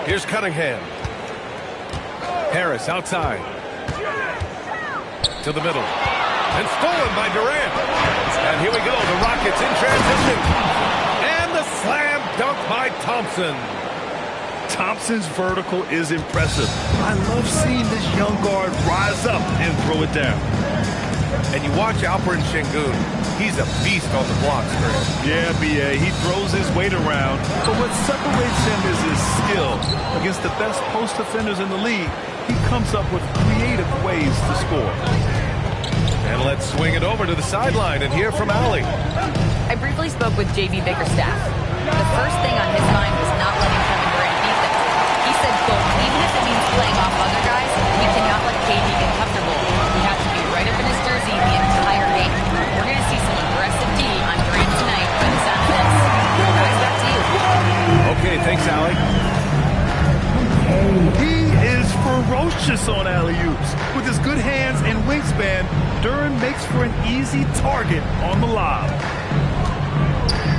Here's Cunningham. Harris outside. To the middle. And stolen by Durant. And here we go. The Rockets in transition. And the slam dunk by Thompson. Thompson's vertical is impressive. I love seeing this young guard rise up and throw it down. And you watch Alperen Sengun. He's a beast on the blocks, Chris. Yeah, B.A. He throws his weight around, but what separates him is his skill. Against the best post defenders in the league, he comes up with creative ways to score. And let's swing it over to the sideline and hear from Allie. I briefly spoke with J.B. Bickerstaff. The first thing on his mind was not letting Kevin Durant beat them. He said, quote, even if it means playing off other guys, we cannot let KD get comfortable. We have to be right up in his jersey the entire game. We're going to see some aggressive D on Durant tonight by the sound of this. Guys, back to you. Okay, thanks, Allie. He is ferocious on alley-oops. With his good hands and wingspan, Durant makes for an easy target on the lob.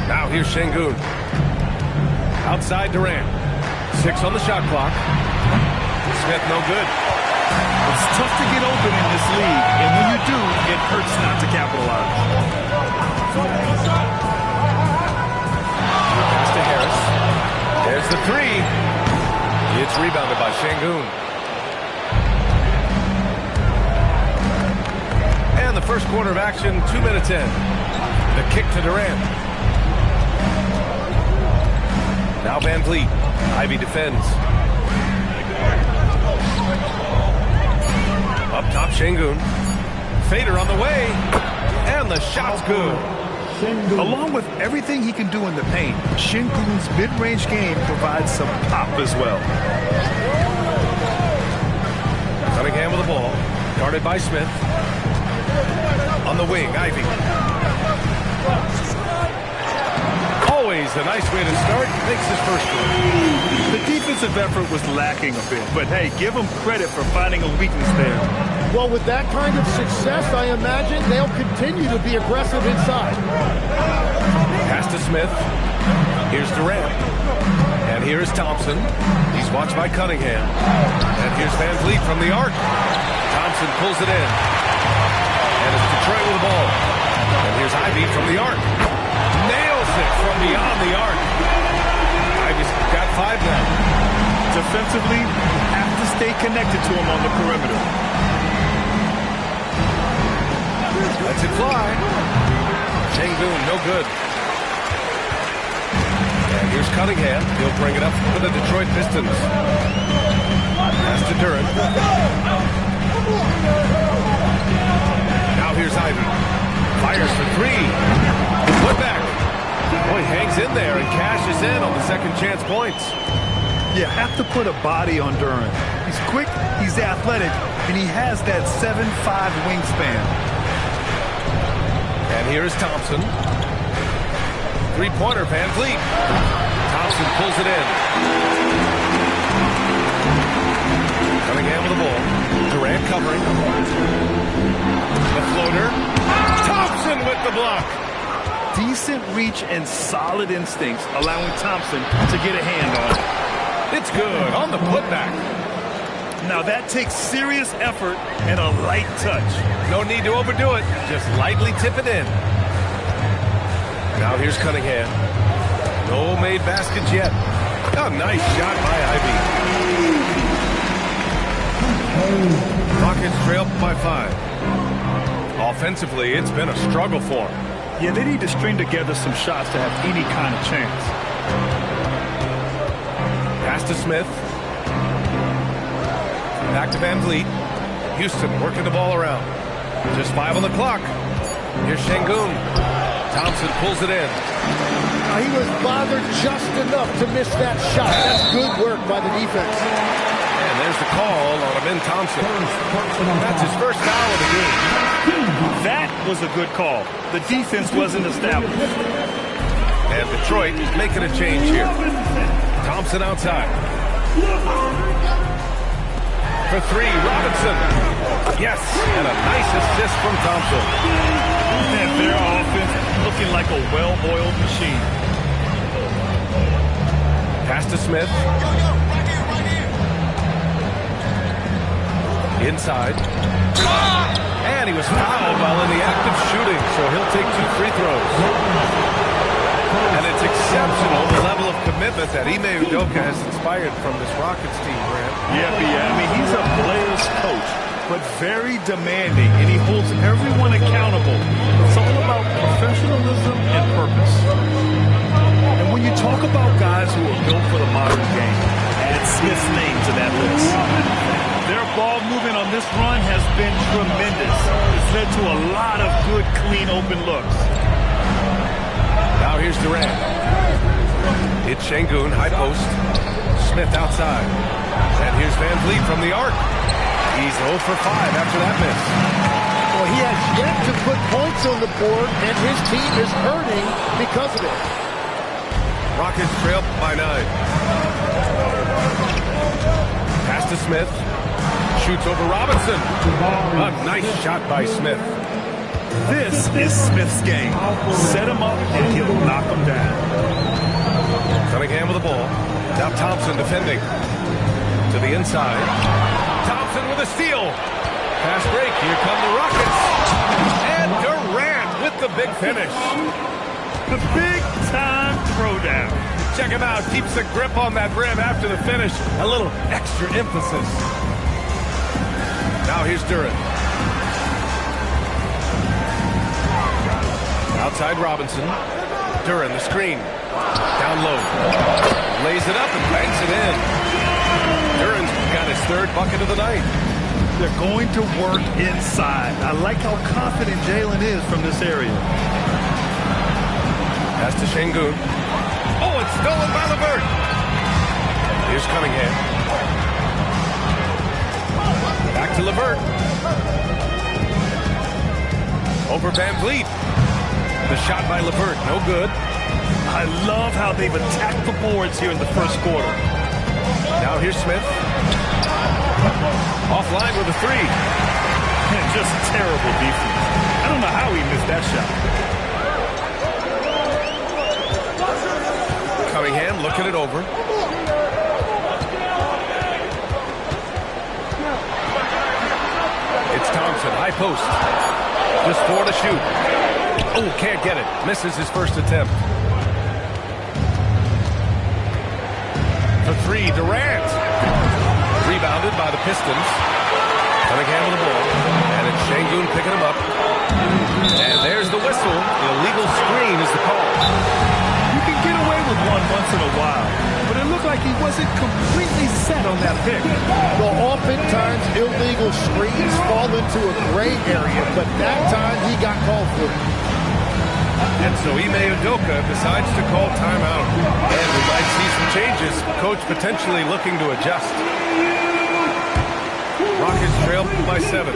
Now here's Sengun. Outside Durant. 6 on the shot clock. Smith no good. It's tough to get open in this league, and when you do, it hurts not to capitalize. Pass to Harris. There's the 3. It's rebounded by Sengun. And the first quarter of action, 2 minutes in. The kick to Durant. Now Van Vliet. Ivy defends. Up top, Sengun. Fader on the way. And the shot's good. Along with everything he can do in the paint, Sengun's mid-range game provides some pop as well. Cunningham with the ball. Guarded by Smith. On the wing, Ivy. Always a nice way to start. Makes his first one. The defensive effort was lacking a bit, but hey, give him credit for finding a weakness there. Well, with that kind of success, I imagine they'll continue to be aggressive inside. Pass to Smith. Here's Durant. And here is Thompson. He's watched by Cunningham. And here's Van Vliet from the arc. Thompson pulls it in. And it's Detroit with the ball. And here's Ivy from the arc. Nails it from beyond the arc. Ivy's got 5 now. Defensively, you have to stay connected to him on the perimeter. Lets it fly. Sengun, no good. And here's Cunningham. He'll bring it up for the Detroit Pistons. Pass to Durant. Now here's Ivy. Fires for 3. Put back. Boy, hangs in there and cashes in on the second chance points. You have to put a body on Durant. He's quick, he's athletic, and he has that 7'5" wingspan. And here's Thompson. 3-pointer, Van Vliet. Thompson pulls it in. Cunningham with the ball. Durant covering. The floater. Thompson with the block. Decent reach and solid instincts, allowing Thompson to get a hand on it. It's good on the putback. Now that takes serious effort and a light touch. No need to overdo it. Just lightly tip it in. Now here's Cunningham. No made baskets yet. A nice shot by Ivy. Rockets trail by 5. Offensively, it's been a struggle for them. Yeah, they need to string together some shots to have any kind of chance. Pass to Smith. Back to Van Vliet. Houston working the ball around. Just 5 on the clock. Here's Sengun. Thompson pulls it in. Now, he was bothered just enough to miss that shot. That's good work by the defense. And there's the call on Amin Thompson. That's his first foul of the game. That was a good call. The defense wasn't established. And Detroit making a change here. Thompson outside. For 3, Robinson. Yes, and a nice assist from Thompson. And their offense looks looking like a well-oiled machine. Pass to Smith. Inside. And he was fouled while in the act of shooting, so he'll take 2 free throws. And it's exceptional, the level of commitment that Ime Udoka has inspired from this Rockets team, Grant. Yeah, I mean, he's a player's coach, but very demanding, and he holds everyone accountable. It's all about professionalism and purpose. And when you talk about guys who are built for the modern game, add Smith's name to that list. Their ball movement on this run has been tremendous. It's led to a lot of good, clean, open looks. Now here's Durant. It's Şengün, high post. Smith outside. And here's Van Vliet from the arc. He's 0 for 5 after that miss. Well, he has yet to put points on the board, and his team is hurting because of it. Rockets trail by 9. Pass to Smith. Shoots over Robinson. A nice shot by Smith. This is Smith's game. Set him up and he'll knock him down. Cunningham with the ball. Now Thompson defending. To the inside. Thompson with a steal. Pass break. Here come the Rockets. And Durant with the big finish. The big-time throwdown. Check him out. Keeps the grip on that rim after the finish. A little extra emphasis. Now here's Durant. Outside Robinson. Durant, the screen. Down low. Lays it up and banks it in. Durant's got his 3rd bucket of the night. They're going to work inside. I like how confident Jalen is from this area. Pass to Şengün. Oh, it's stolen by LeVert. Here's Cunningham. Back to LeVert. Over Van Vliet. The shot by LeVert, no good. I love how they've attacked the boards here in the first quarter. Now here's Smith. Offline with a 3. And just terrible defense. I don't know how he missed that shot. Cunningham looking it over. It's Thompson, high post. Just 4 to shoot. Oh, can't get it. Misses his first attempt. The 3, Durant. Rebounded by the Pistons. Cunningham with the ball. And it's Şengün picking him up. And there's the whistle. The illegal screen is the call. You can get away with one once in a while, but it looked like he wasn't completely set on that pick. Well, oftentimes illegal screens fall into a gray area, but that time he got called for it. And so Ime Udoka decides to call timeout. And we might see some changes. Coach potentially looking to adjust. Rockets trail by 7.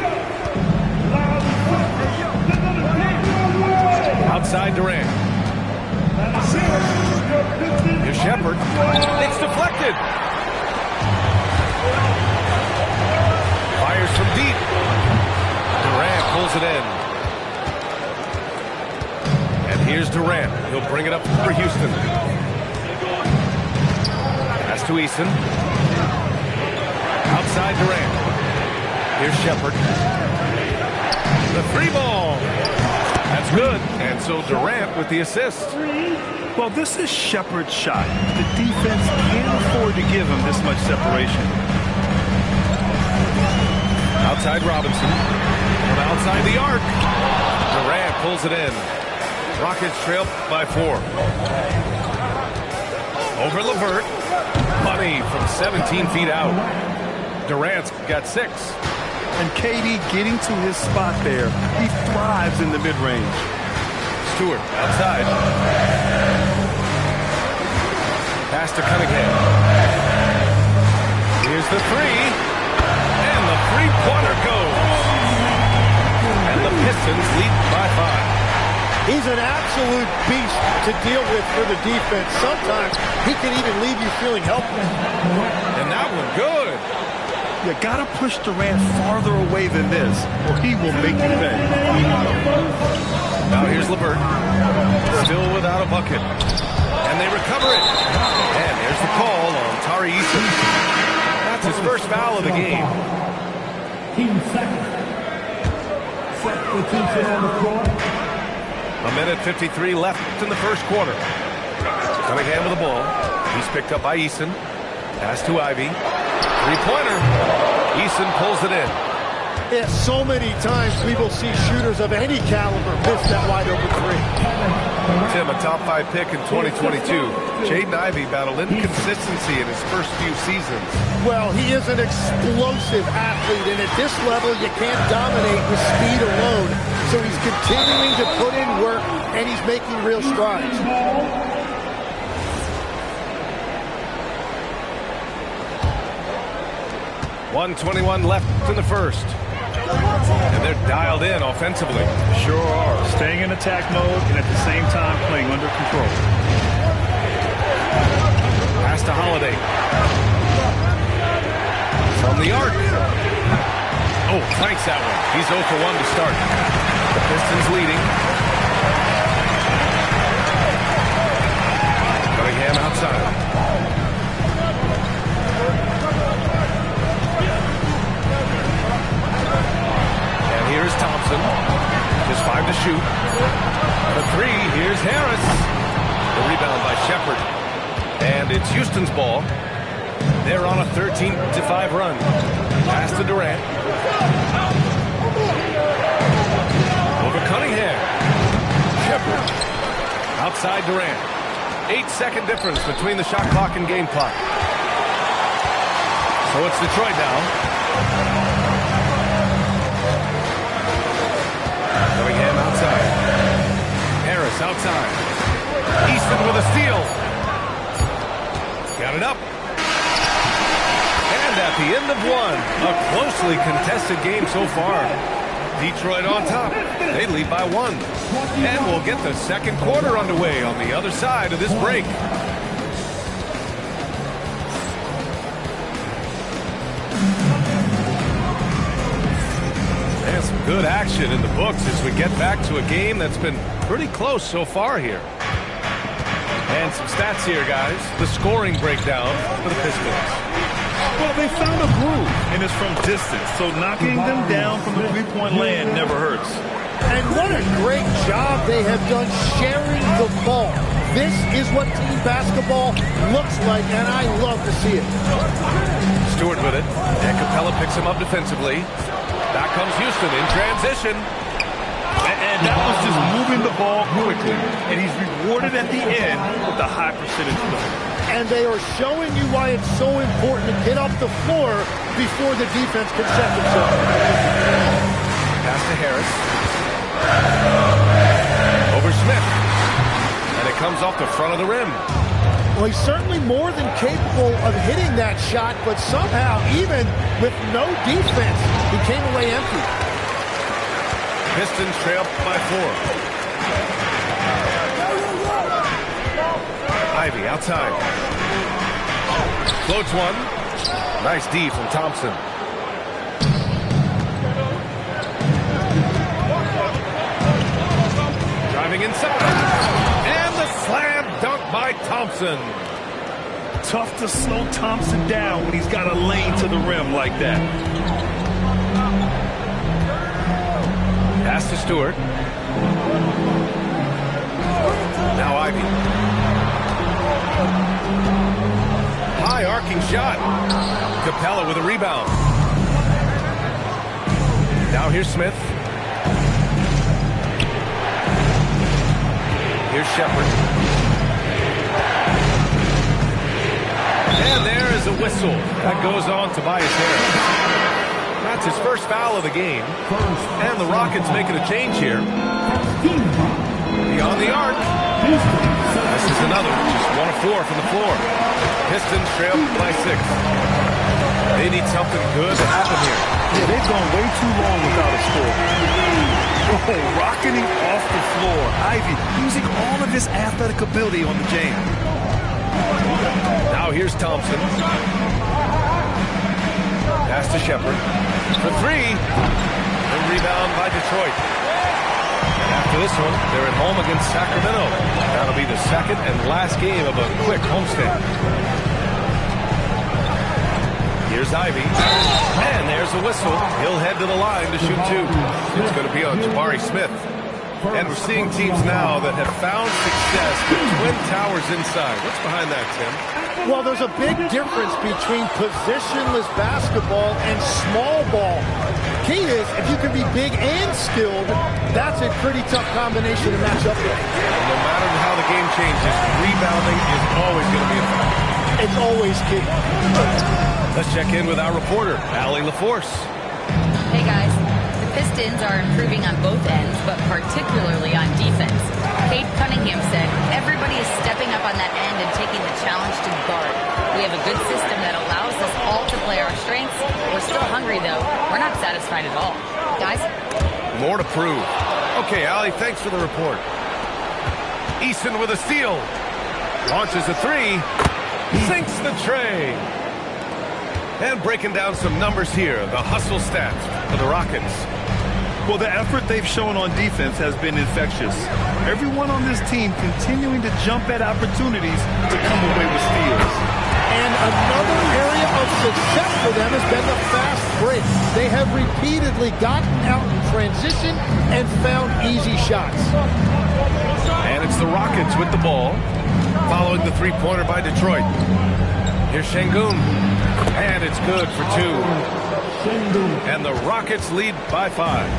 Outside Durant. Here's Shepherd. It's deflected. Fires from deep. Durant pulls it in. And here's Durant. He'll bring it up for Houston. Pass to Eason. Outside Durant. Here's Shepherd. The 3 ball. That's good. And so Durant with the assist. Well, this is Shepherd's shot. The defense can't afford to give him this much separation. Outside Robinson. From outside the arc. Durant pulls it in. Rockets trail by 4. Over LeVert. Money from 17 feet out. Durant's got 6. And KD getting to his spot there. He thrives in the mid-range. Stewart outside. Pass to Cunningham. Here's the 3. And the 3-pointer goes. And the Pistons lead by 5. He's an absolute beast to deal with for the defense. Sometimes he can even leave you feeling helpless. And that one good. You gotta push Durant farther away than this, or he will make you pay. Now here's LeVert. Still without a bucket. And they recover it. And there's the call on Tari Eason. That's his first foul of the game. Team second. Substitution on the floor. A minute 53 left in the first quarter. Cunningham with the ball. He's picked up by Eason. Pass to Ivy. Three-pointer. Eason pulls it in. Yeah, so many times we will see shooters of any caliber miss that wide-open three. Tim, a top-5 pick in 2022. Jaden Ivey battled inconsistency in his first few seasons. Well, he is an explosive athlete, and at this level, you can't dominate with speed alone. So he's continuing to put in work, and he's making real strides. 1:21 left in the first. And they're dialed in offensively. Sure are. Staying in attack mode and at the same time playing under control. Pass to Holiday. From the arc. Oh, cranks that one. He's 0 for 1 to start. The Pistons leading. Cunningham outside. Here's Thompson. Just 5 to shoot. The three. Here's Harris. The rebound by Shepard. And it's Houston's ball. They're on a 13-5 run. Pass to Durant. Over Cunningham. Shepard. Outside Durant. 8-second difference between the shot clock and game clock. So it's Detroit now. Cunningham outside. Harris outside. Easton with a steal. Got it up. And at the end of one, a closely contested game so far. Detroit on top. They lead by 1. And we'll get the second quarter underway on the other side of this break. And some good action in the books as we get back to a game that's been pretty close so far here. And some stats here, guys. The scoring breakdown for the Pistons. Well, they found a groove, and it's from distance, so knocking them down from the three-point land never hurts. And what a great job they have done sharing the ball. This is what team basketball looks like, and I love to see it. Stewart with it, and Capella picks him up defensively. Back comes Houston in transition. And that was just moving the ball quickly, and he's rewarded at the end with a high percentage play. And they are showing you why it's so important to get off the floor before the defense can set themselves. Pass to Harris. Over Smith. And it comes off the front of the rim. Well, he's certainly more than capable of hitting that shot, but somehow, even with no defense, he came away empty. Pistons trail by 4. Ivy outside. Floats one. Nice D from Thompson. Driving inside. And the slam dunk by Thompson. Tough to slow Thompson down when he's got a lane to the rim like that. Pass to Stewart. Now Ivy. High arcing shot. Capella with a rebound. Now here's Smith. Here's Shepard. And there is a whistle. That goes on Tobias Harris. That's his first foul of the game. And the Rockets making a change here. Beyond the arc. This is another. Just 1 of 4 from the floor. Pistons trail by 6. They need something good to happen here. Yeah, they've gone way too long without a score. Oh, rocketing off the floor. Ivy using all of his athletic ability on the jam. Now here's Thompson. Pass to Shepard. For three. The rebound by Detroit. And after this one, they're at home against Sacramento. That'll be the second and last game of a quick homestand. Here's Ivy. And there's a whistle. He'll head to the line to shoot two. It's going to be on Jabari Smith. And we're seeing teams now that have found success with twin towers inside. What's behind that, Tim? Well, there's a big difference between positionless basketball and small ball. Key is, if you can be big and skilled, that's a pretty tough combination to match up with. And no matter how the game changes, rebounding is always going to be a factor. It's always key. Let's check in with our reporter, Allie LaForce. Hey, guys. The Pistons are improving on both ends, but particularly on defense. Cade Cunningham said, everybody is stepping up on that end and taking the challenge to guard. We have a good system that allows us all to play our strengths. We're still hungry, though. We're not satisfied at all. Guys? More to prove. Okay, Allie, thanks for the report. Eason with a steal. Launches a three. Sinks the tray. And breaking down some numbers here, the hustle stats for the Rockets. Well, the effort they've shown on defense has been infectious. Everyone on this team continuing to jump at opportunities to come away with steals. And another area of success for them has been the fast break. They have repeatedly gotten out in transition and found easy shots. And it's the Rockets with the ball, following the three-pointer by Detroit. Here's Şengün. And it's good for two. And the Rockets lead by 5.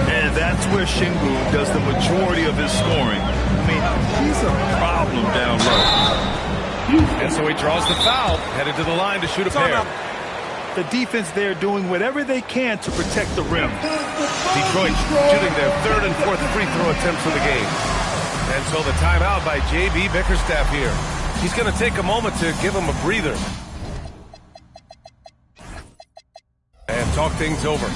And that's where Şengün does the majority of his scoring. I mean, he's a problem down low. And so he draws the foul, headed to the line to shoot a pair. The defense there doing whatever they can to protect the rim. Detroit shooting their third and fourth free throw attempts of the game. And so the timeout by J.B. Bickerstaff here. He's going to take a moment to give him a breather. And talk things over.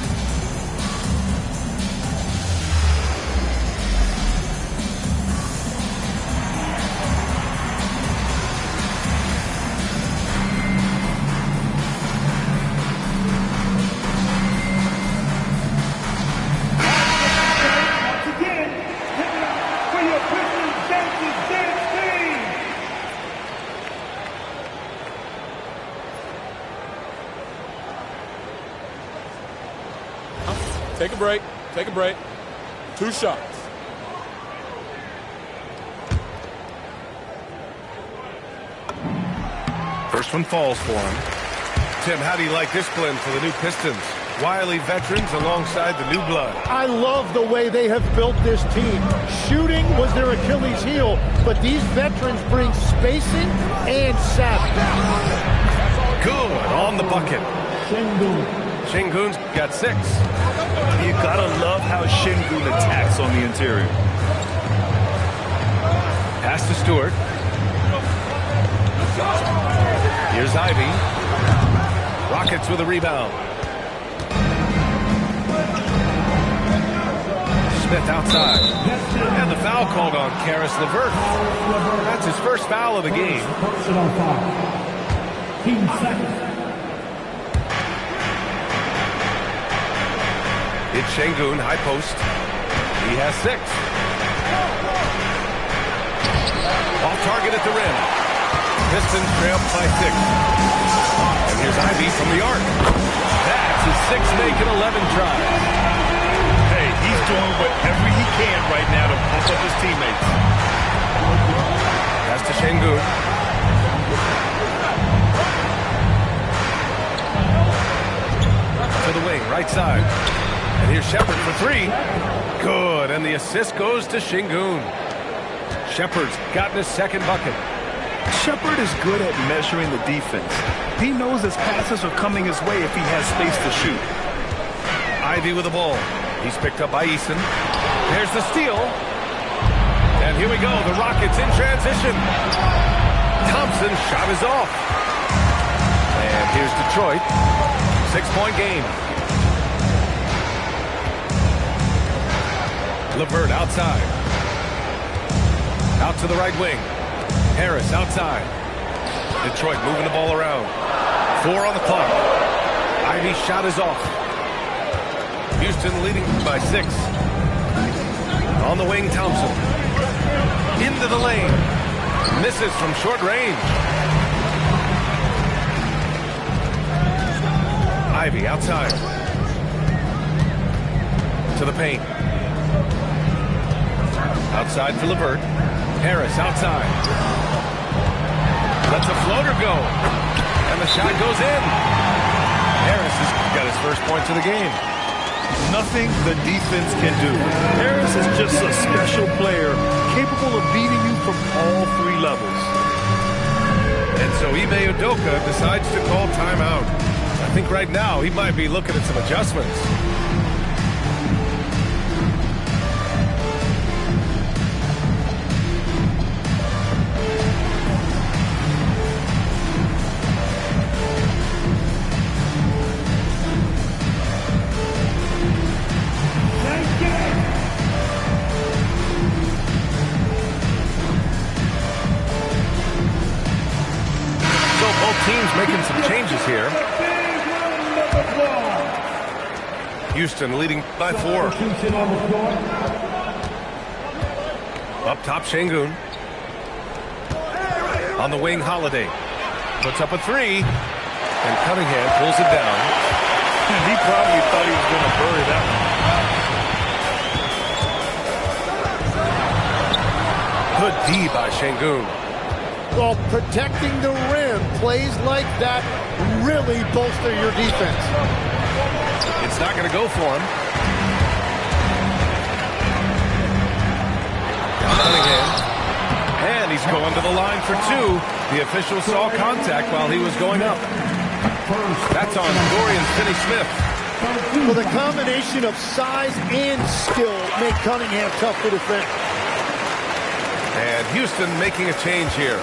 Take a break. Take a break. 2 shots. First one falls for him. Tim, how do you like this blend for the new Pistons? Wily veterans alongside the new blood. I love the way they have built this team. Shooting was their Achilles heel, but these veterans bring spacing and savvy. Good on the bucket. Şengün's got 6. You gotta love how Şengün attacks on the interior. Pass to Stewart. Here's Ivy. Rockets with a rebound. Smith outside. And the foul called on Caris LeVert. That's his first foul of the game. Personal foul. Team second. It's Şengün, high post. He has 6. Off target at the rim. Pistons trail by 6. And here's Ivy from the arc. That's his 6th make in 11 tries. Hey, he's doing whatever he can right now to pump up his teammates. Pass to Şengün. To the wing, right side. And here's Shepard for 3. Good, and the assist goes to Şengün. Shepard's gotten his second bucket. Shepard is good at measuring the defense. He knows his passes are coming his way if he has space to shoot. Ivy with the ball. He's picked up by Eason. There's the steal. And here we go, the Rockets in transition. Thompson's shot is off. And here's Detroit. 6-point game. LeVert outside. Out to the right wing. Harris outside. Detroit moving the ball around. 4 on the clock. Ivey's shot is off. Houston leading by 6. On the wing, Thompson. Into the lane. Misses from short range. Ivey outside. To the paint. Outside for LeVert. Harris outside. Lets a floater go. And the shot goes in. Harris has got his first points of the game. Nothing the defense can do. Harris is just a special player, capable of beating you from all 3 levels. And so Ime Udoka decides to call timeout. I think right now he might be looking at some adjustments. Teams making some changes here. Houston leading by 4. Up top, Şengün. On the wing, Holiday. Puts up a 3. And Cunningham pulls it down. And he probably thought he was going to bury that one. Good D by Şengün. Well, protecting the rim, plays like that really bolster your defense. It's not going to go for him. Cunningham. And he's going to the line for 2. The official saw contact while he was going up. That's on Dorian Finney-Smith. Well, the combination of size and skill make Cunningham tough to defend. And Houston making a change here.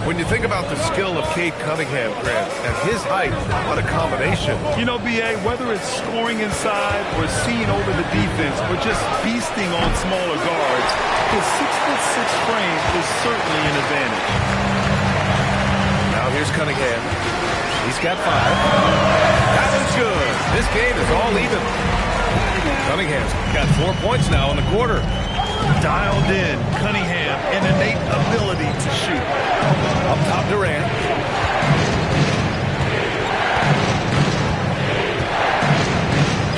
When you think about the skill of Cade Cunningham, Grant, and his height, what a combination. You know, B.A., whether it's scoring inside or seeing over the defense or just feasting on smaller guards, his 6'6" frame is certainly an advantage. Now here's Cunningham. He's got 5. That one's good. This game is all even. Cunningham's got 4 points now in the quarter. Dialed in, Cunningham, an innate ability to shoot. Up top, Durant.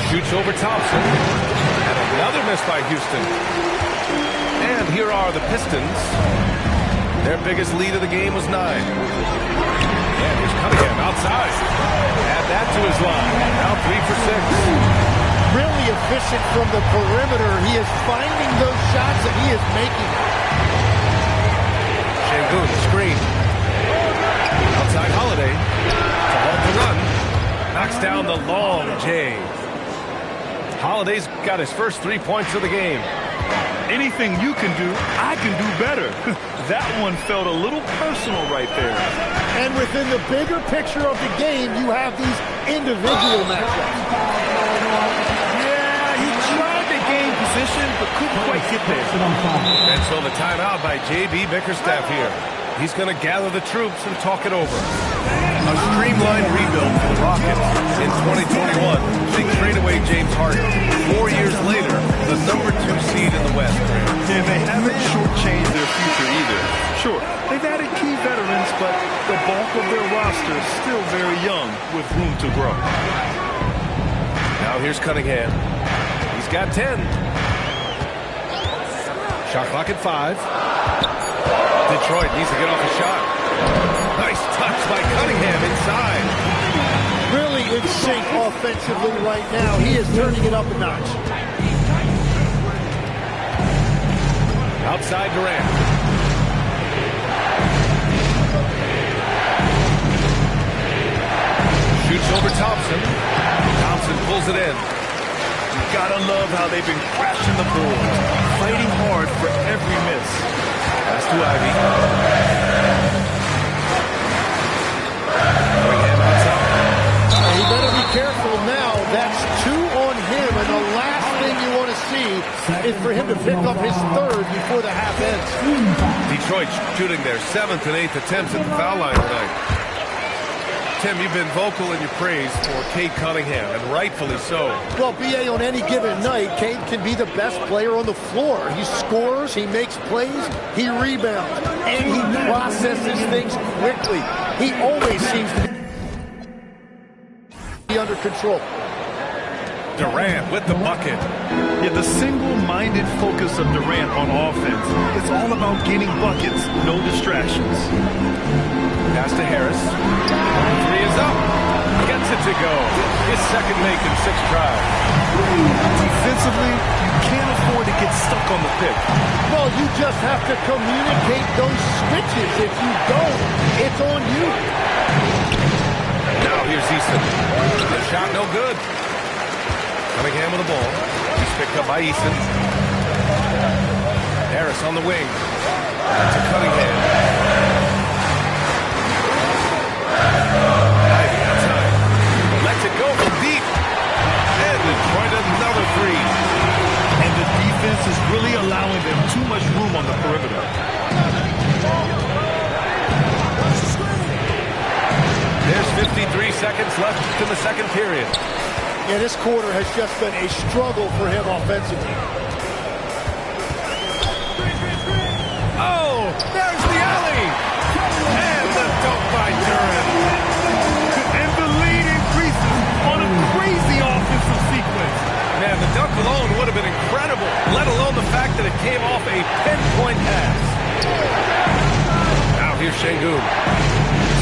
Shoots over Thompson. And another miss by Houston. And here are the Pistons. Their biggest lead of the game was 9. And here's Cunningham outside. Add that to his line. Now 3 for 6. Really efficient from the perimeter. He is finding those shots that he is making. Şengün, screen. Outside Holiday. To halt the run. Knocks down the long J. Holiday's got his first 3 points of the game. Anything you can do, I can do better. That one felt a little personal right there. And within the bigger picture of the game, you have these individual matchups. Position, but couldn't quite get there. And so the timeout by J.B. Bickerstaff here. He's going to gather the troops and talk it over. A streamlined rebuild for the Rockets in 2021. They trade away James Harden. 4 years later, the number 2 seed in the West. And they haven't shortchanged their future either. Sure, they've added key veterans, but the bulk of their roster is still very young with room to grow. Now here's Cunningham. He's got 10. Shot clock at 5. Detroit needs to get off a shot. Nice touch by Cunningham inside. Really in sync offensively right now. He is turning it up a notch. Outside Durant. Shoots over Thompson. Thompson pulls it in. You gotta love how they've been crashing the boards, fighting hard for every miss. Pass to Ivey. Cunningham outside. He better be careful now. That's 2 on him, and the last thing you want to see is for him to pick up his 3rd before the half ends. Detroit shooting their 7th and 8th attempts at the foul line tonight. Tim, you've been vocal in your praise for Cade Cunningham, and rightfully so. Well, B.A., on any given night, Cade can be the best player on the floor. He scores, he makes plays, he rebounds, and he processes things quickly. He always seems to be under control. Durant with the bucket. Yeah, the single-minded focus of Durant on offense. It's all about getting buckets, no distractions. Pass to Harris. Three is up. Gets it to go. His second make in 6 tries. Defensively, you can't afford to get stuck on the pick. Well, you just have to communicate those switches. If you don't, it's on you. Now here's Easton. The shot no good. Cunningham with the ball. He's picked up by Easton. Harris on the wing. To Cunningham. Ivy outside. Lets it go from deep. And Detroit another three. And the defense is really allowing them too much room on the perimeter. There's 53 seconds left in the second period. Yeah, this quarter has just been a struggle for him offensively. Oh, there's the alley. And the dunk by Durant. And the lead increases on a crazy offensive sequence. Man, the dunk alone would have been incredible, let alone the fact that it came off a pinpoint pass. Now here's Şengün.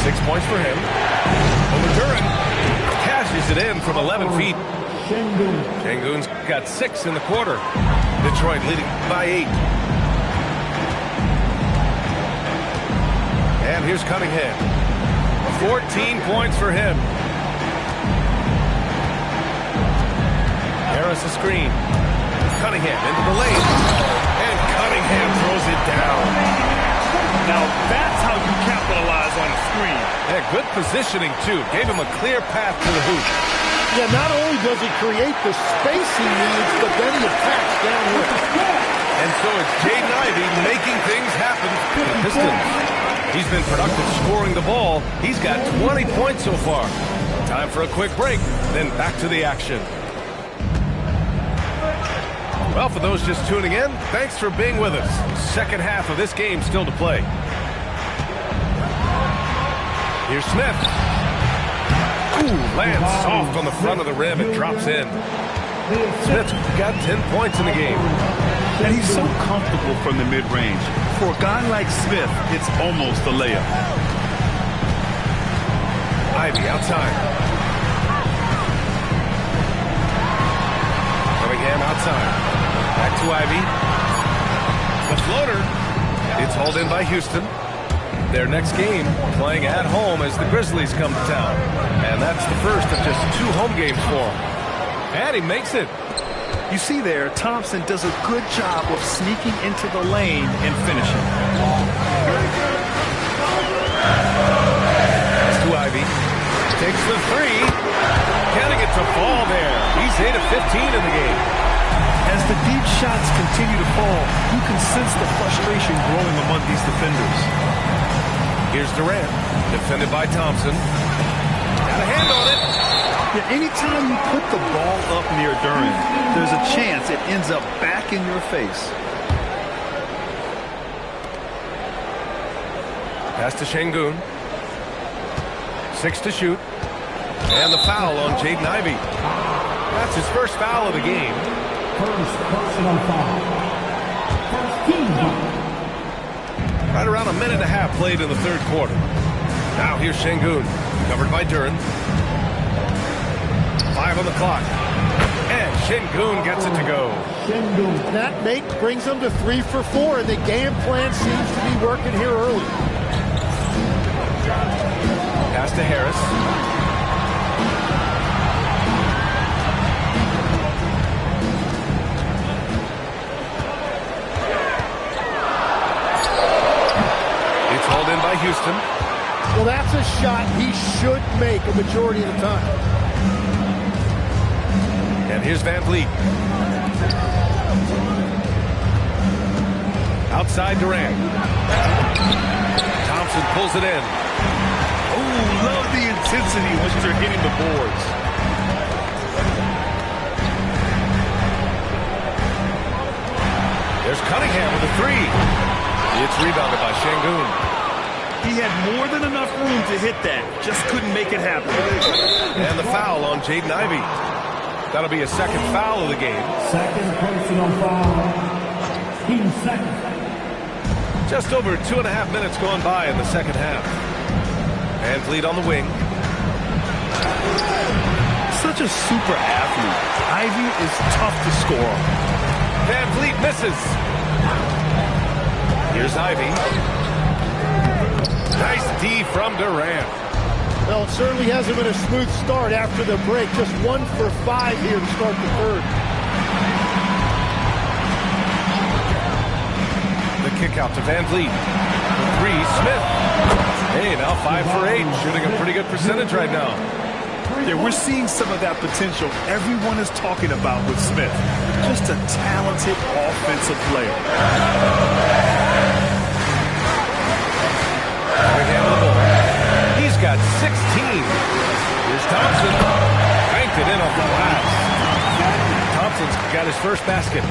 6 points for him. Over Durant. Cashes it in from 11 feet. Şengün's got 6 in the quarter. Detroit leading by 8. And here's Cunningham. 14 points for him. Harris a screen. Cunningham into the lane. And Cunningham throws it down. Now that's how you capitalize on a screen. Yeah, good positioning, too. Gave him a clear path to the hoop. Yeah, not only does he create the space he needs, but then he attacks downhill. And so it's Jaden Ivey making things happen for the Pistons. He's been productive scoring the ball. He's got 20 points so far. Time for a quick break, then back to the action. Well, for those just tuning in, thanks for being with us. Second half of this game still to play. Here's Smith. Ooh, lands soft on the front of the rim and drops in. Smith's got 10 points in the game. And he's so comfortable from the mid-range. For a guy like Smith, it's almost a layup. Ivy outside. Cunningham outside. Back to Ivy. The floater. It's hauled in by Houston. Their next game playing at home as the Grizzlies come to town. And that's the first of just 2 home games for him. And he makes it. You see there, Thompson does a good job of sneaking into the lane and finishing. Pass to Ivy. Takes the 3. Getting it to fall there. He's 8 of 15 in the game. As the deep shots continue to fall, you can sense the frustration growing among these defenders. Here's Durant, defended by Thompson. Got a hand on it. Yeah, anytime you put the ball up near Durant, there's a chance it ends up back in your face. Pass to Şengün. 6 to shoot. And the foul on Jaden Ivey. That's his first foul of the game. First personal foul. First team foul. Right around a minute and a half played in the third quarter. Now here's Şengün, covered by Durant. 5 on the clock. And Şengün gets it to go. That make brings them to 3 for 4, and the game plan seems to be working here early. Pass to Harris. It's hauled in by Houston. Well, that's a shot he should make a majority of the time. And here's Van Vliet. Outside Durant. Thompson pulls it in. Oh, love the intensity once you're hitting the boards. There's Cunningham with a three. It's rebounded by Şengün. He had more than enough room to hit that. Just couldn't make it happen. And the foul on Jaden Ivey. That'll be a second foul of the game. Second personal foul. Team second. Just over 2.5 minutes going by in the second half. Van Vliet on the wing. Such a super athlete. Ivey is tough to score. Van Vliet misses. Here's Ivey. Nice D from Durant. Well, it certainly hasn't been a smooth start after the break. Just 1 for 5 here to start the third. The kick out to Van Vliet. The three, Smith. Hey, now 5 for 8. Shooting a pretty good percentage right now. Yeah, we're seeing some of that potential everyone is talking about with Smith. Just a talented offensive player. Cunningham with the ball. He's got 16. Here's Thompson. Banked it in off the glass. Thompson's got his first basket.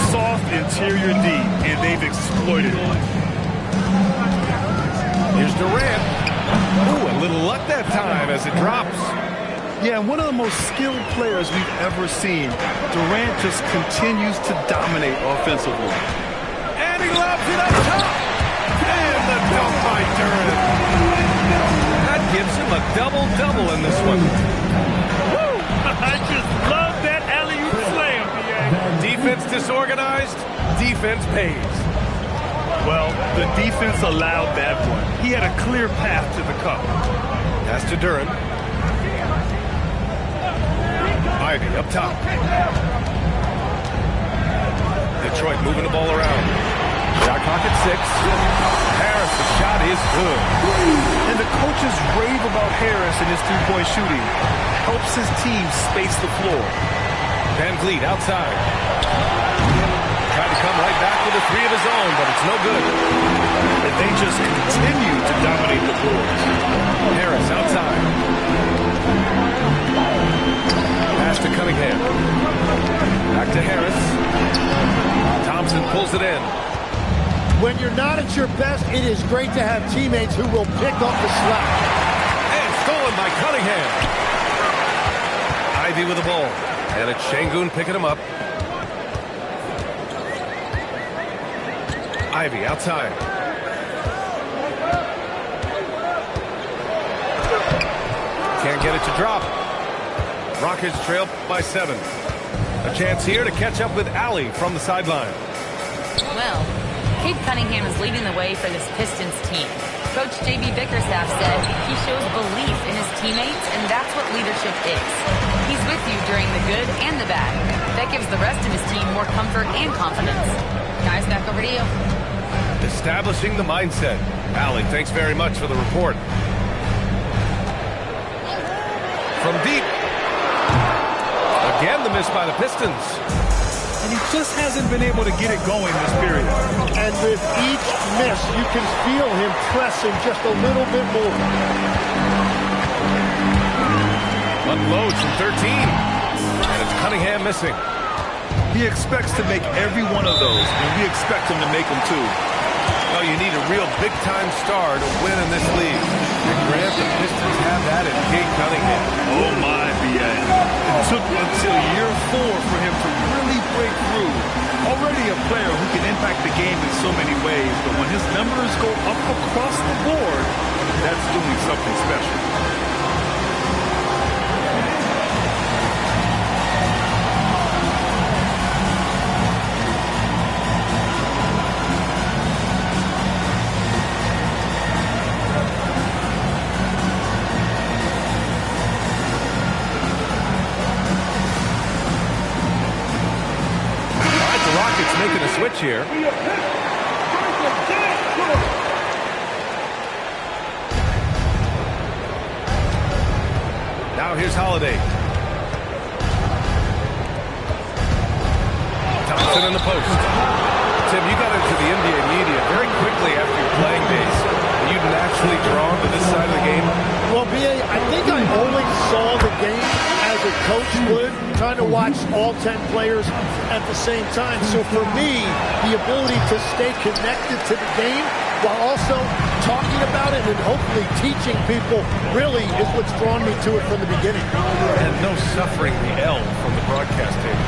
Soft interior D, and they've exploited it. Here's Durant. Ooh, a little luck that time as it drops. Yeah, one of the most skilled players we've ever seen. Durant just continues to dominate offensively. And he lobs it up top. And the dunk by Durant. That gives him a double-double in this one. Woo! I just love that alley-oop slam, B.A. Defense disorganized, defense pays. Well, the defense allowed that one. He had a clear path to the cup. Pass to Durant. Ivey up top. Detroit moving the ball around. Shot clock at 6. Harris, the shot is good. And the coaches rave about Harris and his three-point shooting. Helps his team space the floor. Van Vliet outside. Tried to come right back with a three of his own, but it's no good. And they just continue to dominate the boards. Harris outside. Pass to Cunningham. Back to Harris. Thompson pulls it in. When you're not at your best, it is great to have teammates who will pick up the slack. And stolen by Cunningham. Ivey with the ball. And it's Şengün picking him up. Ivey outside. Can't get it to drop. Rockets trail by 7. A chance here to catch up with Allie from the sideline. Well, Cade Cunningham is leading the way for this Pistons team. Coach J.B. Bickerstaff said he shows belief in his teammates, and that's what leadership is. He's with you during the good and the bad. That gives the rest of his team more comfort and confidence. Guys, back over to you. Establishing the mindset. Allie, thanks very much for the report. From deep. Again, the miss by the Pistons. And he just hasn't been able to get it going this period. And with each miss, you can feel him pressing just a little bit more. Unloads from 13. And it's Cunningham missing. He expects to make every one of those, and we expect him to make them too. Well, you need a real big-time star to win in this league. Rick Grant, the Pistons have that in Cade Cunningham. Oh, my, B.A. It took until year 4 for him to really break through. Already a player who can impact the game in so many ways, but when his numbers go up across the board, that's doing something special. Making a switch here. Now here's Holiday. Thompson in the post. Tim, you got into the NBA media very quickly after your playing days. Are you naturally drawn to this side of the game? B.A., I think I always saw the game as a coach would, trying to watch all 10 players at the same time. So for me, the ability to stay connected to the game while also talking about it and hopefully teaching people really is what's drawn me to it from the beginning. And no suffering the L from the broadcast table.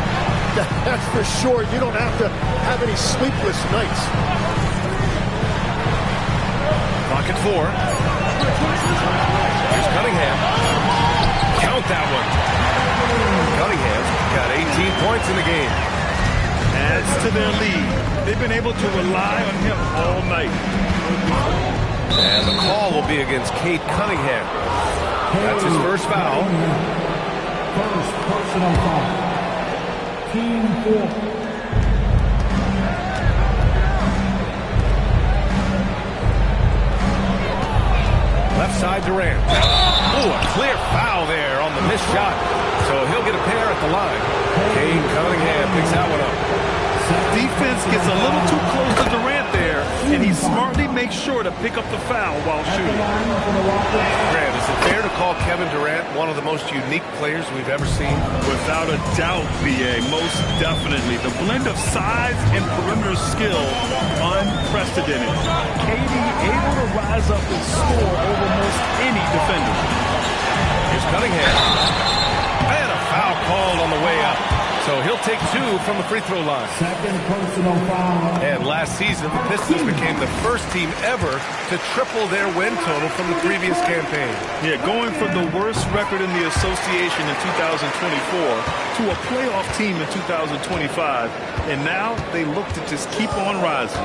That's for sure. You don't have to have any sleepless nights. Clock at 4. Here's Cunningham. Count that one. Cunningham's got 18 points in the game. Adds to their lead. They've been able to rely on him all night. And the call will be against Cade Cunningham. That's his first foul. First personal foul. Team 4. Left side Durant. Oh, a clear foul there on the missed shot. So he'll get a pair at the line. Cade Cunningham picks that one up. Defense gets a little too close to Durant there, and he smartly makes sure to pick up the foul while shooting. Grant, is it fair to call Kevin Durant one of the most unique players we've ever seen? Without a doubt, B.A., most definitely. The blend of size and perimeter skill, unprecedented. KD able to rise up and score over most any defender. Here's Cunningham. And a foul called on the way up. So he'll take 2 from the free throw line. Second personal foul. And last season, the Pistons became the first team ever to triple their win total from the previous campaign. Yeah, going from the worst record in the association in 2024 to a playoff team in 2025. And now they look to just keep on rising.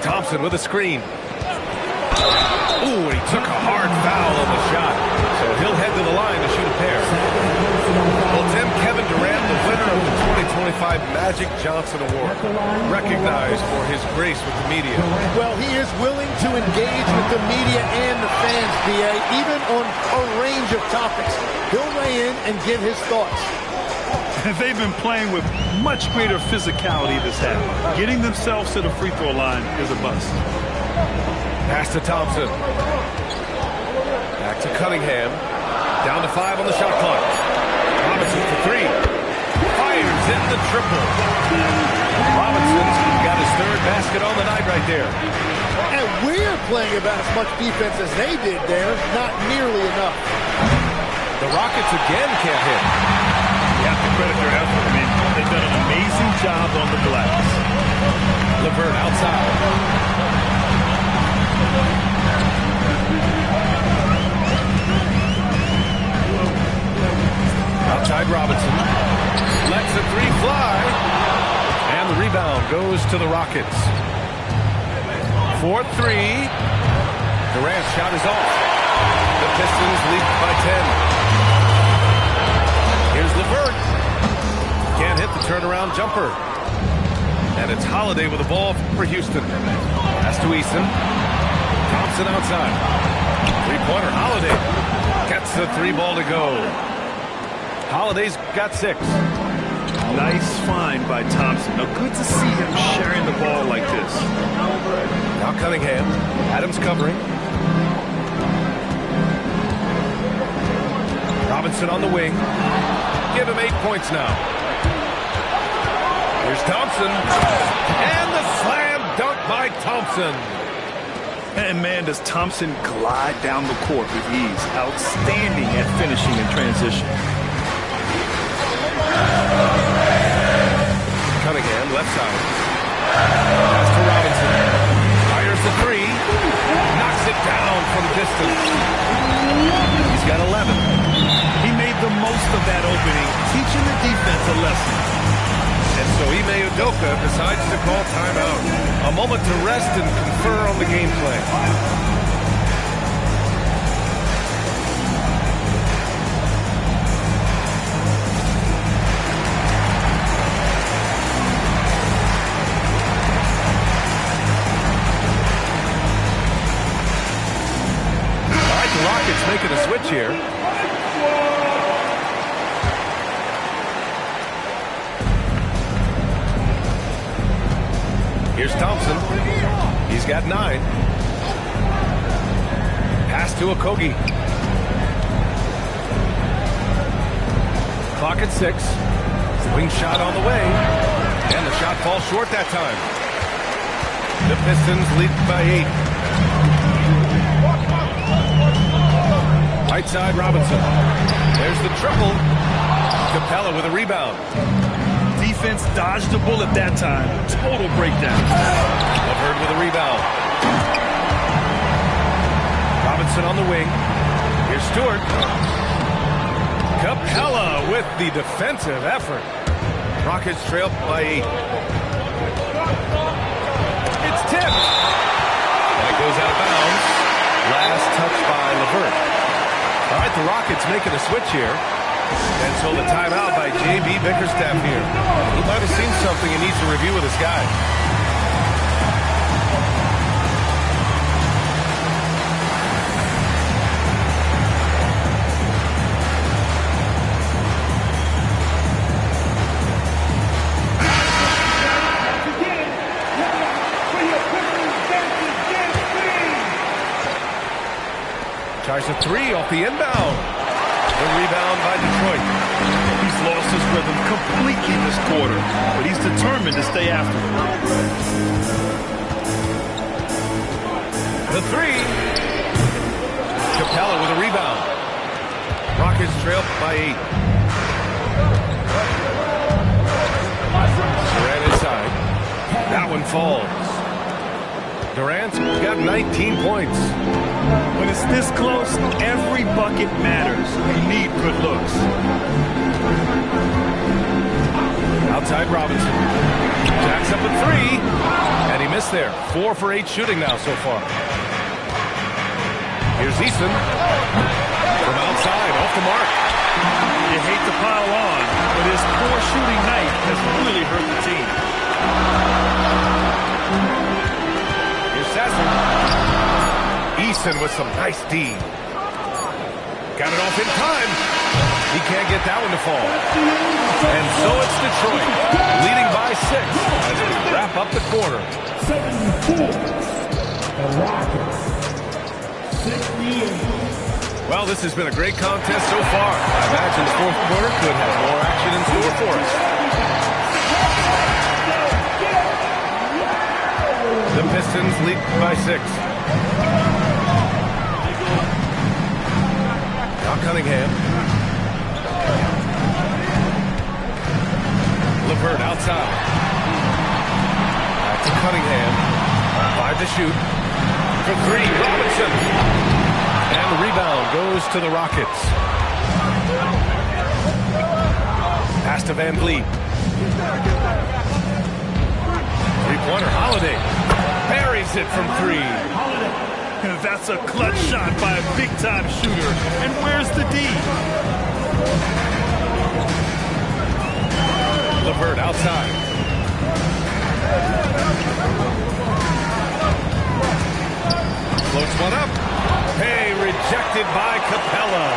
Thompson with a screen. Ooh, he took a hard foul on the shot. So he'll head to the line to shoot a pair. Well, Tim, Kevin Durant, the winner of the 2025 Magic Johnson Award, recognized for his grace with the media. Well, he is willing to engage with the media and the fans, B.A., even on a range of topics. He'll weigh in and give his thoughts. They've been playing with much greater physicality this half. Getting themselves to the free throw line is a bust. Pass to Thompson. Back to Cunningham. Down to 5 on the shot clock. Robinson for 3. Fires in the triple. Robinson's got his 3rd basket on the night right there. And we're playing about as much defense as they did there. Not nearly enough. The Rockets again can't hit. You have to credit their effort. I mean, they've done an amazing job on the glass. LeVert outside. Outside Robinson. Lets the 3 fly. And the rebound goes to the Rockets. 4-3. Durant's shot is off. The Pistons lead by 10. Here's LeVert. Can't hit the turnaround jumper. And it's Holiday with the ball for Houston. Pass to Eason. Thompson outside. 3-pointer. Holiday gets the 3 ball to go. Holiday's got 6. Nice find by Thompson. Now, good to see him sharing the ball like this. Now Cunningham. Adams covering. Robinson on the wing. Give him 8 points now. Here's Thompson. And the slam dunk by Thompson. And man, does Thompson glide down the court with ease. Outstanding at finishing in transition. Cunningham, left side. Pass to Robinson. Fires the 3. Knocks it down from distance. He's got 11. He made the most of that opening, teaching the defense a lesson. And so Ime Udoka decides to call timeout. A moment to rest and confer on the game plan. Rockets making a switch here. Here's Thompson. He's got 9. Pass to Okogie. Clock at 6. Swing shot on the way. And the shot falls short that time. The Pistons lead by 8. Right side, Robinson. There's the triple. Capella with a rebound. Defense dodged the bullet that time. Total breakdown. LeVert with a rebound. Robinson on the wing. Here's Stewart. Capella with the defensive effort. Rockets trail by 8. It's tipped. And it goes out of bounds. Last touch by LeVert. All right, the Rockets making a switch here. And so the timeout by J.B. Bickerstaff here. He might have seen something he needs to review with his guys. Tries a 3 off the inbound. The rebound by Detroit. He's lost his rhythm completely this quarter, but he's determined to stay after it. The 3. Capella with a rebound. Rockets trail by 8. Durant inside. That one falls. Durant's got 19 points. When it's this close, every bucket matters. You need good looks. Outside Robinson. Jacks up a 3. And he missed there. 4 for 8 shooting now so far. Here's Easton. From outside, off the mark. You hate to pile on, but his poor shooting night has really hurt the team. Here's Sasser. Easton with some nice D. Got it off in time. He can't get that one to fall. And so it's Detroit, leading by 6 as we wrap up the quarter. 74. The Rockets. 68. Well, this has been a great contest so far. I imagine the fourth quarter could have more action in store for us. The Pistons lead by 6. Now Cunningham. LeVert outside. Back to Cunningham. 5 to shoot. For 3, Robinson. And the rebound goes to the Rockets. Pass to Van Vliet. Three-pointer, Holiday. Buries it from 3. That's a clutch shot by a big-time shooter. And where's the D? LeVert outside. Floats one up. Hey, rejected by Capella.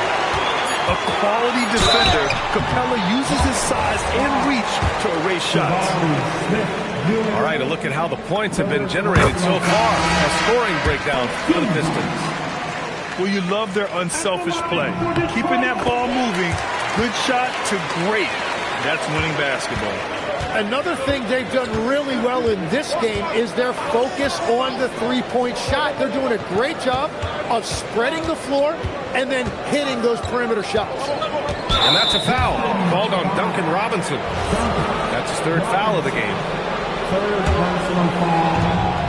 A quality defender, Capella uses his size and reach to erase shots. All right, a look at how the points have been generated so far. A scoring breakdown for the Pistons. Well, you love their unselfish play. Keeping that ball moving, good shot to great. That's winning basketball. Another thing they've done really well in this game is their focus on the three-point shot. They're doing a great job of spreading the floor and then hitting those perimeter shots. And that's a foul called on Duncan Robinson. That's his 3rd foul of the game.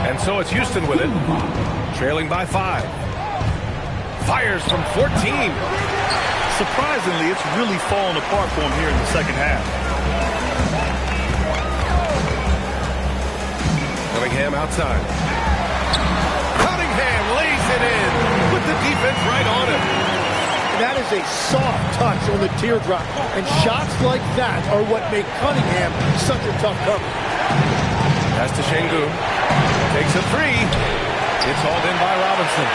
And so it's Houston with it, trailing by 5. Fires from 14. Surprisingly, it's really fallen apart for him here in the second half. Cunningham outside. Cunningham lays it in with the defense right on him. That is a soft touch on the teardrop. And shots like that are what make Cunningham such a tough cover. Pass to Şengün. Takes a 3. It's hauled in by Robinson.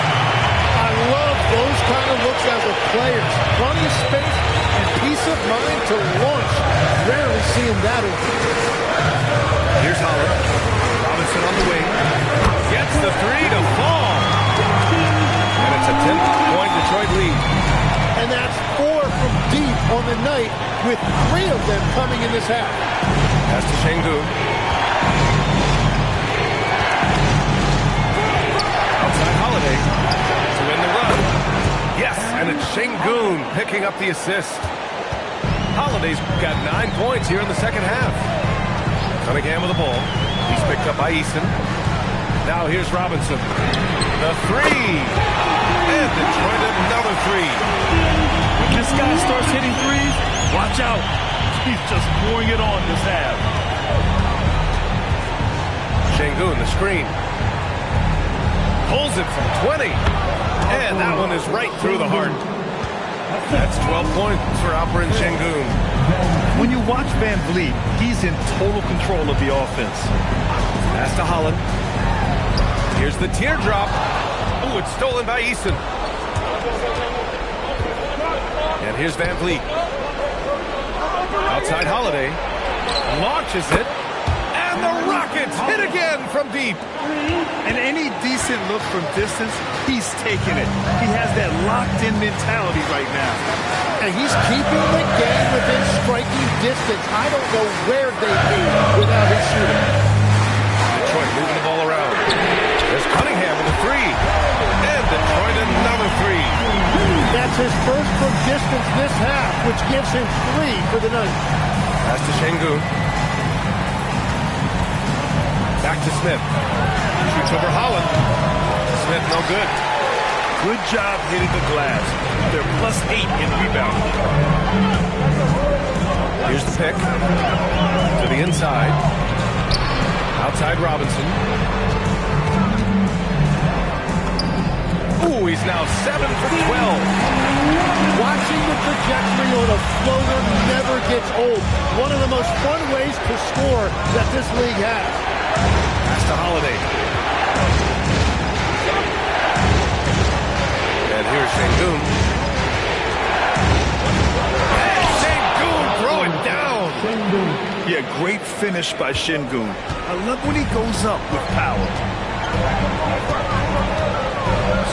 I love those kind of looks as a player. Plenty of space and peace of mind to launch. Rarely seeing that. Here's Holland. Robinson on the wing. Gets the 3 to fall. And it's a 10-point Detroit lead. And that's 4 from deep on on the night with 3 of them coming in this half. Pass to Şengün. Outside Holiday to win the run. Yes, and it's Şengün picking up the assist. Holiday's got 9 points here in the second half. Cunningham with the ball. He's picked up by Eason. Now here's Robinson. The 3. And Detroit another 3. When this guy starts hitting threes, watch out. He's just pouring it on this half. Şengün, the screen. Pulls it from 20. And that one is right through the heart. That's 12 points for Alperen Şengün. When you watch Van Vliet, he's in total control of the offense. Pass to Holland. Here's the teardrop. Oh, it's stolen by Eason. And here's Van Vliet. Outside Holiday. Launches it. And the Rockets hit again from deep. And any decent look from distance, he's taking it. He has that locked-in mentality right now. And he's keeping the game within striking distance. I don't know where they'd be without his shooting. Detroit moving the ball around. There's Cunningham with a 3. And Detroit another 3. That's his first from distance this half, which gives him 3 for the night. Pass to Şengün. Back to Smith. Shoots over Holland. Smith no good. Good job hitting the glass. They're +8 in rebounding. Here's the pick. To the inside. Outside Robinson. Ooh, he's now 7 for 12. Watching the trajectory on a floater never gets old. One of the most fun ways to score that this league has. Pass to Holiday. And here's Şengün. And Şengün throwing down. Yeah, great finish by Şengün. I love when he goes up with power.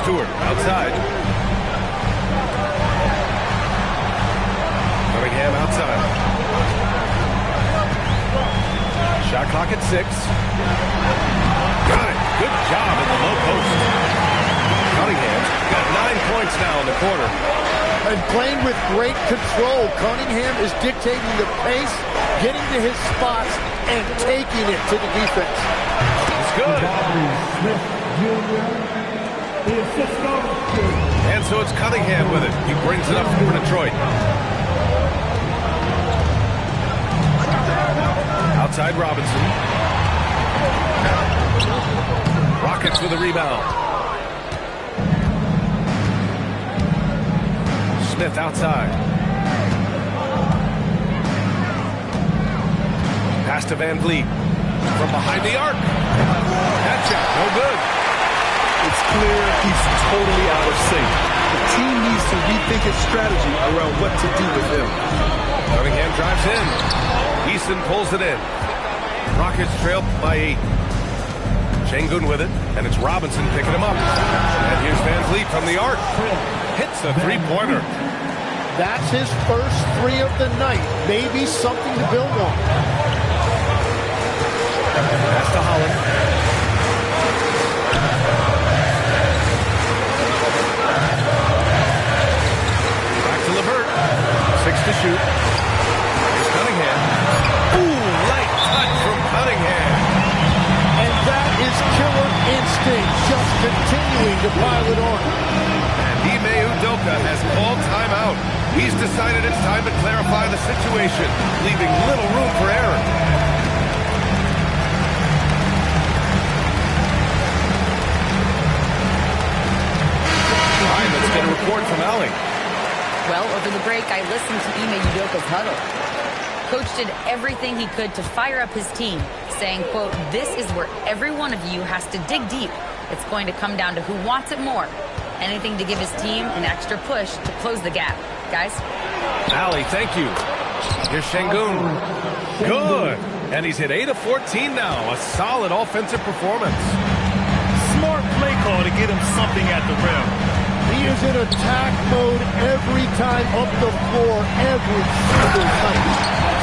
Stewart outside. Cunningham outside. Shot clock at 6. Got it. Good job at the low post. Cunningham's got 9 points now in the quarter. And playing with great control, Cunningham is dictating the pace, getting to his spots, and taking it to the defense. It's good. And so it's Cunningham with it. He brings it up for Detroit. Outside Robinson. Rockets with a rebound. Smith outside. Pass to Van Vliet. From behind the arc. That shot, no good. It's clear he's totally out of sync. The team needs to rethink its strategy around what to do with him. Cunningham drives in. Eason pulls it in. Rockets trail by 8. Şengün with it, and it's Robinson picking him up. And here's Van Vliet from the arc. Hits a 3-pointer. That's his first 3 of the night. Maybe something to build on. Pass to Holland. Back to Levert. 6 to shoot. Here's Cunningham. Ooh, light touch from Cunningham. And that is killer instinct, just continuing to pile it on. And Ime Udoka has called timeout. He's decided it's time to clarify the situation, leaving little room for error. All right, let's get a report from Allie. Well, over the break, I listened to Ime Udoka's huddle. Coach did everything he could to fire up his team, saying, quote, "This is where every one of you has to dig deep. It's going to come down to who wants it more. Anything to give his team an extra push to close the gap." Guys? Allie, thank you. Here's Şengün. Good. And he's hit 8 of 14 now. A solid offensive performance. Smart play call to get him something at the rim. He is in attack mode every time up the floor, every single time.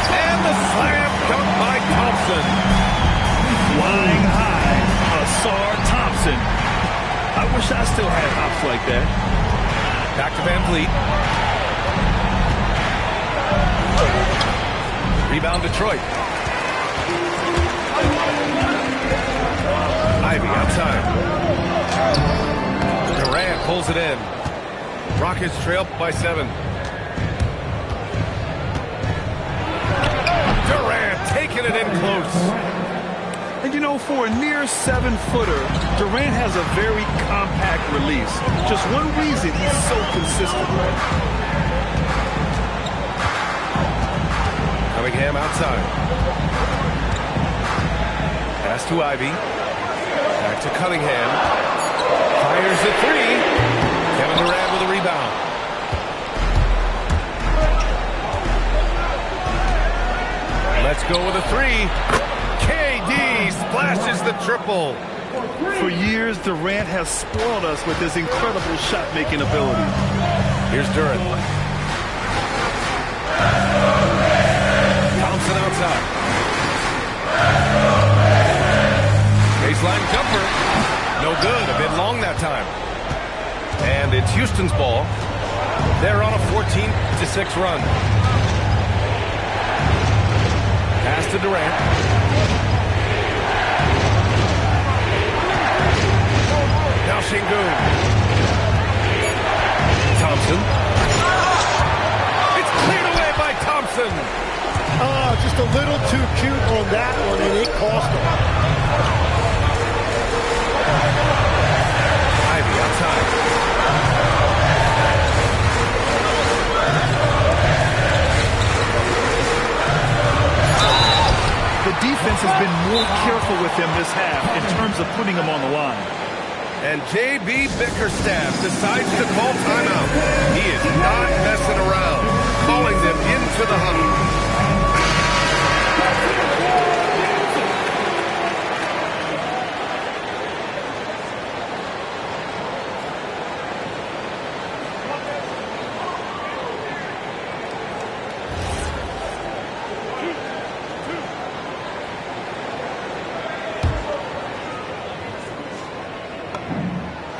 And the slam dunked by Thompson. Flying high, Asar Thompson. I wish I still had hops like that. Back to Van Vliet. Rebound Detroit. Ivy outside. Durant pulls it in. Rockets trail by 7. Durant taking it in close. And you know, for a near 7-footer, Durant has a very compact release. Just one reason he's so consistent. Cunningham outside. Pass to Ivy. Back to Cunningham. Fires a 3. Kevin Durant with a rebound. Let's go with a 3. KD splashes the triple. For years, Durant has spoiled us with his incredible shot-making ability. Here's Durant. Thompson outside. Baseline jumper. No good. A bit long that time. And it's Houston's ball. They're on a 14-6 run. Pass to Durant. Now Şengün. Thompson. It's cleared away by Thompson. Just a little too cute on that one, and it cost him. Ivy outside. The defense has been more careful with him this half in terms of putting him on the line. And J.B. Bickerstaff decides to call timeout. He is not messing around, calling them into the huddle.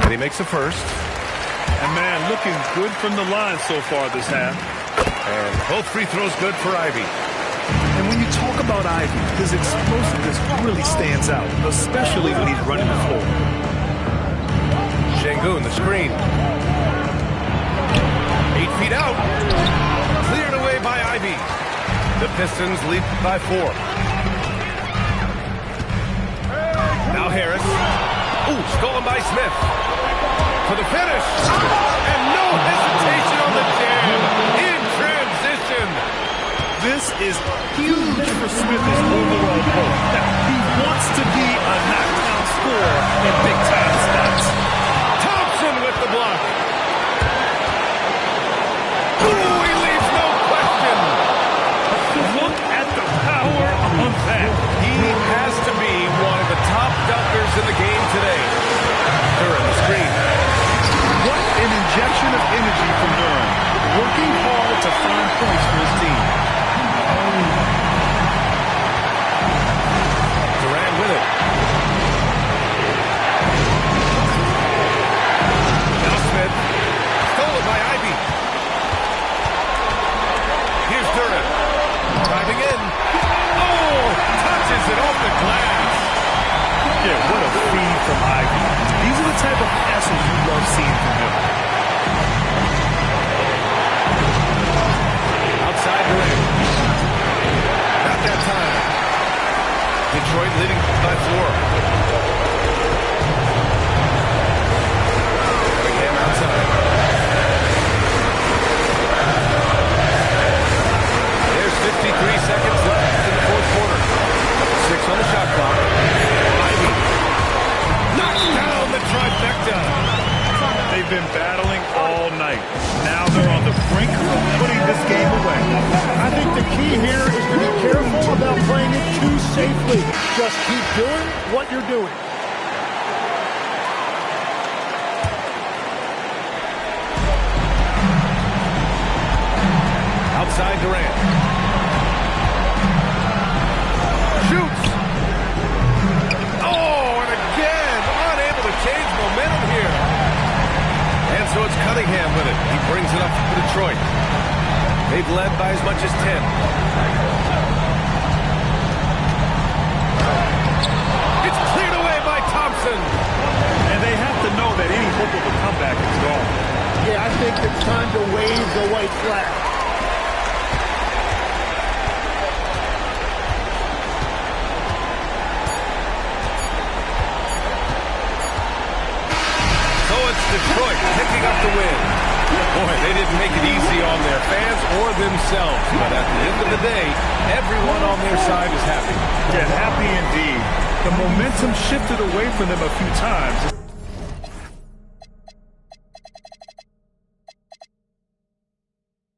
And he makes the first. And man, looking good from the line so far this half. And both free throws good for Ivy. And when you talk about Ivy, his explosiveness really stands out, especially when he's running the floor. Şengün, the screen. 8 feet out. Cleared away by Ivy. The Pistons lead by 4. Now Harris. Ooh, stolen by Smith. For the finish. And no hesitation on the jam. In transition. This is huge for Smith's overall goal. He wants to be a knockdown scorer in big-time spots. Thompson with the block. Ooh, he leaves no question. Look at the power of that. He has to be one of the top dunkers in the game today. Duran, the screen. What an injection of energy from Duran. Working hard to find points for his team. Duran with it. Now Smith. Stolen by Ivy. Here's Duran. Driving in. Oh! Touches it off the glass. Yeah, what a feed from Ivy. These are the type of passes you love seeing from him. Outside Durant. Not that time. Detroit leading by 4. Cunningham outside. There's 53 seconds left in the fourth quarter. 6 on the shot clock. Ivy knocks down the trifecta. They've been battling all night. Now they're on the brink of putting this game away. I think the key here is to be careful about playing it too safely. Just keep doing what you're doing. side, Durant. Shoots. Oh, and again, unable to change momentum here. And so it's Cunningham with it. He brings it up for Detroit. They've led by as much as 10. It's cleared away by Thompson. And they have to know that any hope of a comeback is gone. Yeah, I think it's time to wave the white flag. So it's Detroit picking up the win. Boy, they didn't make it easy on their fans or themselves. But at the end of the day, everyone on their side is happy. Yeah, happy indeed. The momentum shifted away from them a few times.